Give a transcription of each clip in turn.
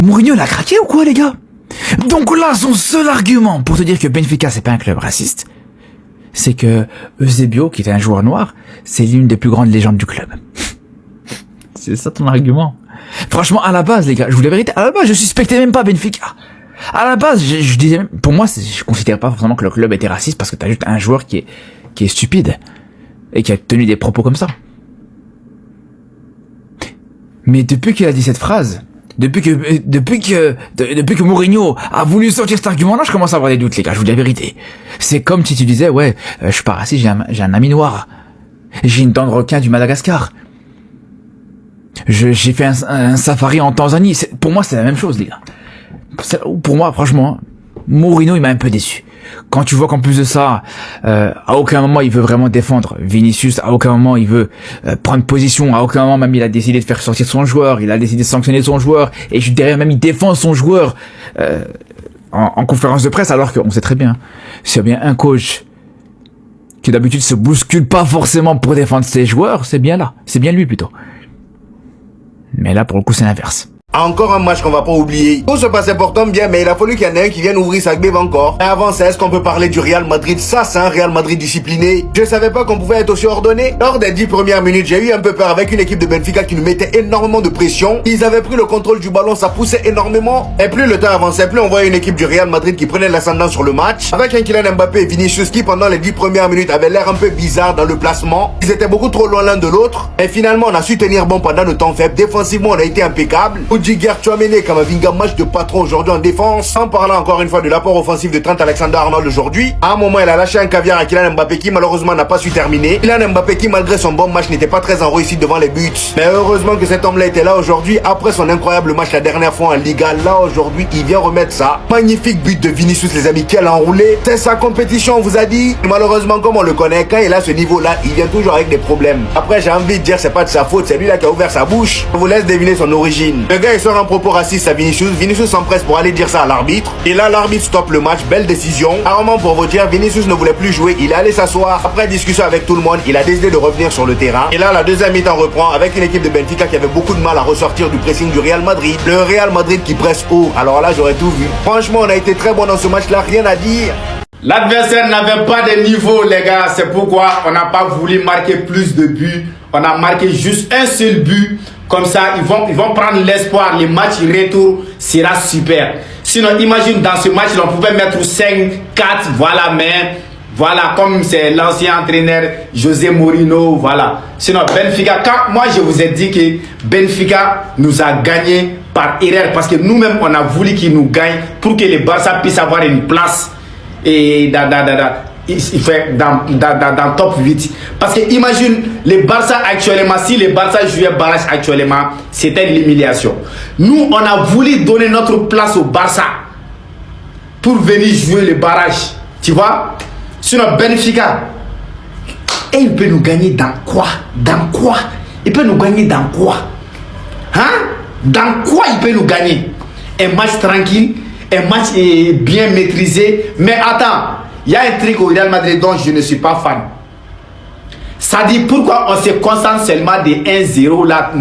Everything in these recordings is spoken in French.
Mourinho l'a craqué ou quoi, les gars? Donc là, son seul argument pour te dire que Benfica, c'est pas un club raciste, c'est que Eusebio, qui était un joueur noir, c'est l'une des plus grandes légendes du club. C'est ça ton argument? Franchement, à la base, les gars, je vous dis la vérité, à la base, je suspectais même pas Benfica. À la base, je disais, pour moi, je considère pas forcément que le club était raciste parce que t'as juste un joueur qui est stupide et qui a tenu des propos comme ça. Mais depuis qu'il a dit cette phrase, depuis que Mourinho a voulu sortir cet argument-là, je commence à avoir des doutes, les gars, je vous dis la vérité. C'est comme si tu disais, ouais, je suis pas raciste, j'ai un ami noir. J'ai une dent de requin du Madagascar. J'ai fait un safari en Tanzanie. Pour moi, c'est la même chose, les gars. Pour moi, franchement, Mourinho, il m'a un peu déçu. Quand tu vois qu'en plus de ça, à aucun moment il veut vraiment défendre Vinicius, à aucun moment il veut prendre position, à aucun moment même il a décidé de faire sortir son joueur, il a décidé de sanctionner son joueur, et derrière même il défend son joueur en conférence de presse, alors qu'on sait très bien, s'il y a bien un coach qui d'habitude se bouscule pas forcément pour défendre ses joueurs, c'est bien là, c'est bien lui plutôt. Mais là pour le coup c'est l'inverse. Encore un match qu'on va pas oublier. Tout se passait pourtant bien, mais il a fallu qu'il y en ait un qui vienne ouvrir sa gbève encore. Et avant ça, est-ce qu'on peut parler du Real Madrid? Ça, c'est un Real Madrid discipliné. Je savais pas qu'on pouvait être aussi ordonné. Lors des 10 premières minutes, j'ai eu un peu peur avec une équipe de Benfica qui nous mettait énormément de pression. Ils avaient pris le contrôle du ballon, ça poussait énormément. Et plus le temps avançait, plus on voyait une équipe du Real Madrid qui prenait l'ascendant sur le match. Avec un Kylian Mbappé et Vinicius qui, pendant les 10 premières minutes, avaient l'air un peu bizarre dans le placement. Ils étaient beaucoup trop loin l'un de l'autre. Et finalement, on a su tenir bon pendant le temps faible. Défensivement, on a été impeccable. Oudjiger Tchouaméni Kamavinga, match de patron aujourd'hui en défense. En parlant encore une fois de l'apport offensif de Trent Alexander-Arnold aujourd'hui, à un moment il a lâché un caviar à Kylian Mbappé qui malheureusement n'a pas su terminer. Kylian Mbappé qui malgré son bon match n'était pas très en réussite devant les buts. Mais heureusement que cet homme-là était là aujourd'hui après son incroyable match la dernière fois en Liga. Là aujourd'hui il vient remettre ça. Magnifique but de Vinicius les amis, quel enroulé. C'est sa compétition on vous a dit. Malheureusement comme on le connaît, quand il a ce niveau-là, il vient toujours avec des problèmes. Après j'ai envie de dire c'est pas de sa faute, c'est lui là qui a ouvert sa bouche. Je vous laisse deviner son origine. Le gars il sort un propos raciste à Vinicius. Vinicius s'empresse pour aller dire ça à l'arbitre. Et là, l'arbitre stoppe le match. Belle décision. Apparemment, pour vous dire, Vinicius ne voulait plus jouer. Il est allé s'asseoir. Après discussion avec tout le monde, il a décidé de revenir sur le terrain. Et là, la deuxième mi-temps reprend avec une équipe de Benfica qui avait beaucoup de mal à ressortir du pressing du Real Madrid. Le Real Madrid qui presse haut. Alors là, j'aurais tout vu. Franchement, on a été très bon dans ce match-là. Rien à dire. L'adversaire n'avait pas de niveau, les gars. C'est pourquoi on n'a pas voulu marquer plus de buts. On a marqué juste un seul but. Comme ça, ils vont prendre l'espoir. Le match retour sera super. Sinon, imagine dans ce match, on pouvait mettre 5, 4, voilà, mais voilà, comme c'est l'ancien entraîneur José Mourinho, voilà. Sinon, Benfica, moi je vous ai dit que Benfica nous a gagné par erreur parce que nous-mêmes, on a voulu qu'il nous gagne pour que le Barça puisse avoir une place et il fait dans top 8 parce que imagine le Barça actuellement, si le Barça jouait barrage actuellement, c'était l'humiliation. Nous on a voulu donner notre place au Barça pour venir jouer le barrage, tu vois. Sinon Benfica, et il peut nous gagner dans quoi il peut nous gagner dans quoi, hein? Dans quoi il peut nous gagner? Un match tranquille, un match bien maîtrisé. Mais attends, il y a un truc au Real Madrid dont je ne suis pas fan. Ça dit pourquoi on se concentre seulement de 1-0 là.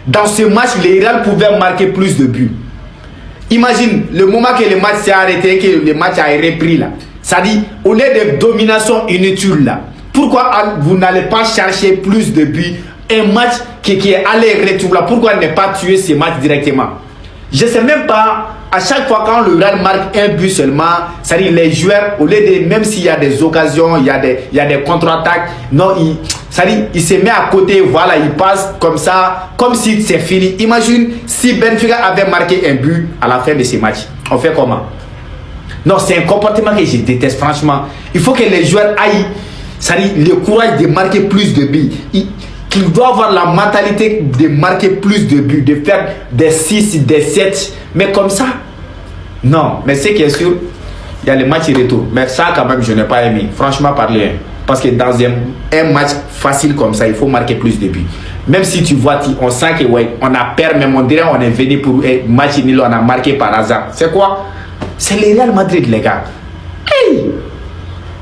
Dans ce match, le Real pouvait marquer plus de buts. Imagine le moment que le match s'est arrêté, que le match a repris là. Ça dit, au lieu de domination inutile là, pourquoi vous n'allez pas chercher plus de buts? Un match qui est aller-retour là, pourquoi ne pas tuer ce match directement? Je ne sais même pas, à chaque fois quand le Real marque un but seulement, c'est-à-dire les joueurs, au lieu de, même s'il y a des occasions, il y a des contre-attaques, non, il se met à côté, voilà, il passe comme ça, comme si c'est fini. Imagine si Benfica avait marqué un but à la fin de ce match. On fait comment? Non, c'est un comportement que je déteste, franchement. Il faut que les joueurs aillent, c'est-à-dire le courage de marquer plus de buts. Qu'il doit avoir la mentalité de marquer plus de buts, de faire des 6, des 7. Mais comme ça, non. Mais c'est qui est sûr, il y a le match retour. Mais ça, quand même, je n'ai pas aimé. Franchement, parler. Parce que dans un match facile comme ça, il faut marquer plus de buts. Même si tu vois, on sent que ouais, on a perdu, mais on dirait qu'on est venu pour un match nul, on a marqué par hasard. C'est quoi? C'est le Real Madrid, les gars. Hey!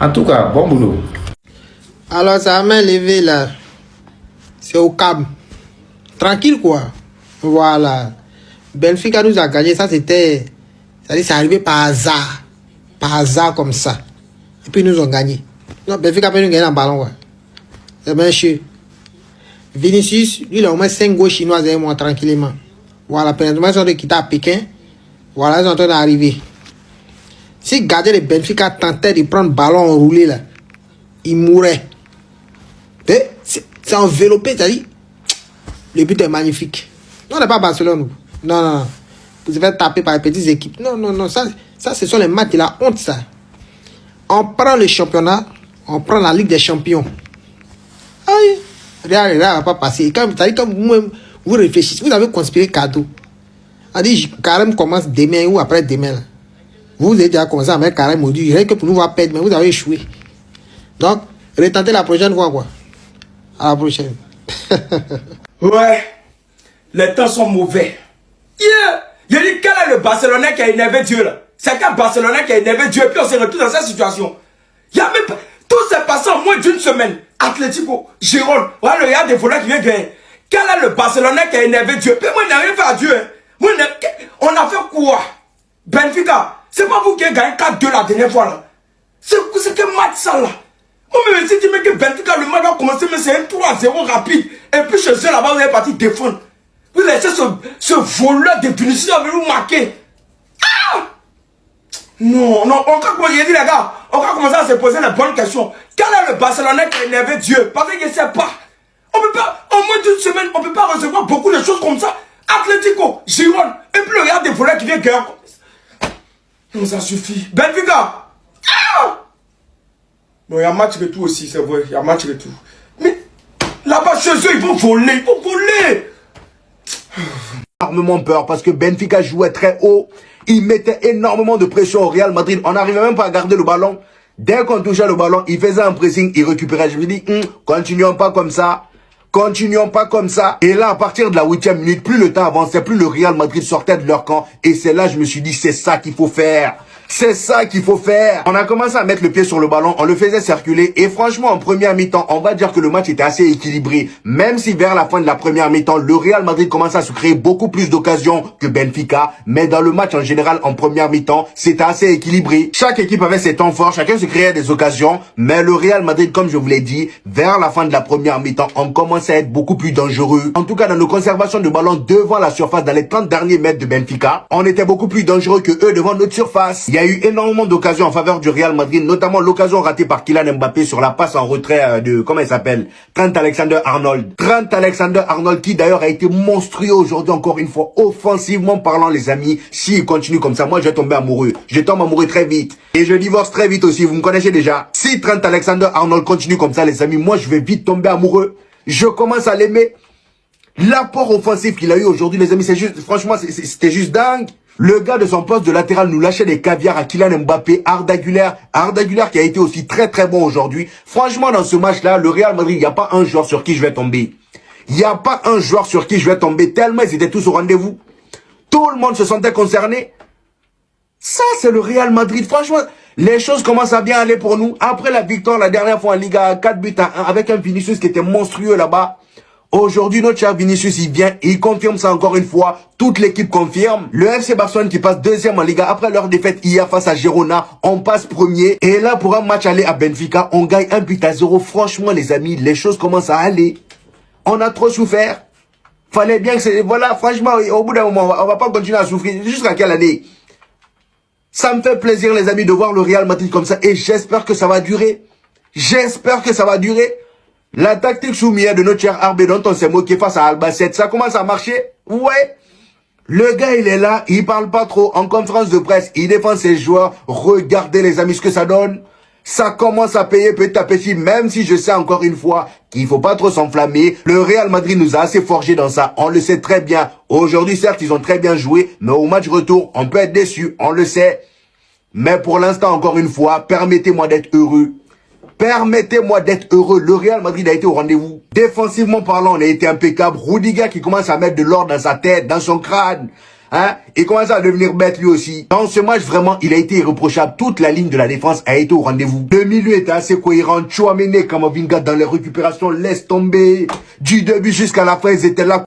En tout cas, bon boulot. Alors, ça m'a levé là. C'est au calme. Tranquille quoi. Voilà. Benfica nous a gagné, ça c'était... C'est arrivé par hasard. Par hasard comme ça. Et puis ils nous ont gagné. Non, Benfica peut nous gagner en ballon, ouais. C'est bien sûr. Vinicius, lui, il a au moins 5 goals chinois derrière moi tranquillement. Voilà, présentement, ils sont de quitter à Pékin. Voilà, ils sont en train d'arriver. Si gardien de Benfica tentait de prendre ballon enroulé là, il mourrait. C'est enveloppé, c'est-à-dire, le but est magnifique. Non, on n'est pas Barcelone, nous. Non, non, non. Vous avez tapé par les petites équipes. Non, non, non. Ça, ce sont les matchs de la honte, ça. On prend le championnat, on prend la Ligue des Champions. Aïe. Real va pas passer. Quand vous réfléchissez, vous avez conspiré cadeau. On dit, Carême commence demain ou après demain. Là. Vous avez déjà commencé à mettre Carême maudit. Rien que pour nous voir perdre, mais vous avez échoué. Donc, retentez la prochaine fois, quoi. À la prochaine. Ouais, les temps sont mauvais. Yeah! Il dit quel est le Barcelonais qui a énervé Dieu là? C'est quel Barcelonais qui a énervé Dieu et puis on se retrouve dans cette situation. Il y a même pas... Tout s'est passé en moins d'une semaine. Atlético, Gérone, voilà le gars des voleurs qui vient gagner. Quel est le Barcelonais qui a énervé Dieu? Puis moi, il n'a rien fait à Dieu. Hein. Moi, on a fait quoi? Benfica, c'est pas vous qui avez gagné 4-2 la dernière fois là. C'est quel match ça là? Moi, même si tu dis que Benfica, le match va commencer, mais c'est un 3-0 rapide. Et puis chez eux là-bas, vous avez parti défendre. Vous laissez ce voleur de punition avec vous marquer. Ah! Non, non, on va, dit les gars, on va commencer à se poser les bonnes questions. Quel est le Barcelonais qui a énervé Dieu? Parce qu'il ne sait pas. On peut pas, en moins d'une semaine, on ne peut pas recevoir beaucoup de choses comme ça. Atlético, Girone, et puis le regard des voleurs qui vient gagner. Non, ça suffit. Benfica. Ah! Bon, il y a match de tout aussi, c'est vrai, il y a match de tout. Mais là-bas, chez eux, ils vont voler, Énormément peur parce que Benfica jouait très haut. Il mettait énormément de pression au Real Madrid. On n'arrivait même pas à garder le ballon. Dès qu'on touchait le ballon, il faisait un pressing, il récupérait. Je me dis, continuons pas comme ça. Continuons pas comme ça. Et là, à partir de la 8e minute, plus le temps avançait, plus le Real Madrid sortait de leur camp. Et c'est là, je me suis dit, c'est ça qu'il faut faire. C'est ça qu'il faut faire. On a commencé à mettre le pied sur le ballon, on le faisait circuler. Et franchement, en première mi-temps, on va dire que le match était assez équilibré. Même si vers la fin de la première mi-temps, le Real Madrid commençait à se créer beaucoup plus d'occasions que Benfica. Mais dans le match en général, en première mi-temps, c'était assez équilibré. Chaque équipe avait ses temps forts, chacun se créait des occasions. Mais le Real Madrid, comme je vous l'ai dit, vers la fin de la première mi-temps, on commençait à être beaucoup plus dangereux. En tout cas, dans nos conservations de ballon devant la surface, dans les 30 derniers mètres de Benfica, on était beaucoup plus dangereux que eux devant notre surface. Il y a eu énormément d'occasions en faveur du Real Madrid, notamment l'occasion ratée par Kylian Mbappé sur la passe en retrait de, comment il s'appelle, Trent Alexander-Arnold. Trent Alexander-Arnold qui d'ailleurs a été monstrueux aujourd'hui encore une fois, offensivement parlant les amis. S'il continue comme ça, moi je vais tomber amoureux. Je tombe amoureux très vite. Et je divorce très vite aussi, vous me connaissez déjà. Si Trent Alexander-Arnold continue comme ça les amis, moi je vais vite tomber amoureux. Je commence à l'aimer. L'apport offensif qu'il a eu aujourd'hui les amis, c'est juste, franchement c'était juste dingue. Le gars de son poste de latéral nous lâchait des caviars à Kylian Mbappé, Arda Güler qui a été aussi très très bon aujourd'hui. Franchement, dans ce match-là, le Real Madrid, il n'y a pas un joueur sur qui je vais tomber. Il n'y a pas un joueur sur qui je vais tomber, tellement ils étaient tous au rendez-vous. Tout le monde se sentait concerné. Ça, c'est le Real Madrid. Franchement, les choses commencent à bien aller pour nous. Après la victoire la dernière fois en Liga, 4-1 avec un Vinicius qui était monstrueux là-bas. Aujourd'hui, notre cher Vinicius, il vient, il confirme ça encore une fois. Toute l'équipe confirme. Le FC Barcelone qui passe deuxième en Liga après leur défaite hier face à Girona, on passe premier. Et là, pour un match aller à Benfica, on gagne 1-0. Franchement, les amis, les choses commencent à aller. On a trop souffert. Fallait bien que c'est... Voilà, franchement, au bout d'un moment, on va pas continuer à souffrir. Jusqu'à quelle année? Ça me fait plaisir, les amis, de voir le Real Madrid comme ça. Et j'espère que ça va durer. J'espère que ça va durer. La tactique soumise de notre cher Arbé dont on s'est moqué face à Albacete, ça commence à marcher? Ouais. Le gars, il est là, il parle pas trop. En conférence de presse, il défend ses joueurs. Regardez les amis ce que ça donne. Ça commence à payer petit à petit, même si je sais encore une fois qu'il faut pas trop s'enflammer. Le Real Madrid nous a assez forgé dans ça. On le sait très bien. Aujourd'hui, certes, ils ont très bien joué, mais au match retour, on peut être déçu. On le sait. Mais pour l'instant, encore une fois, permettez-moi d'être heureux. Permettez-moi d'être heureux. Le Real Madrid a été au rendez-vous. Défensivement parlant, on a été impeccable. Rudiger qui commence à mettre de l'ordre dans sa tête, dans son crâne. Hein? Il commence à devenir bête lui aussi. Dans ce match, vraiment, il a été irréprochable. Toute la ligne de la défense a été au rendez-vous. Le milieu était assez cohérent. Tchouaméni, Kamavinga dans les récupérations, laisse tomber. Du début jusqu'à la fin, ils étaient là.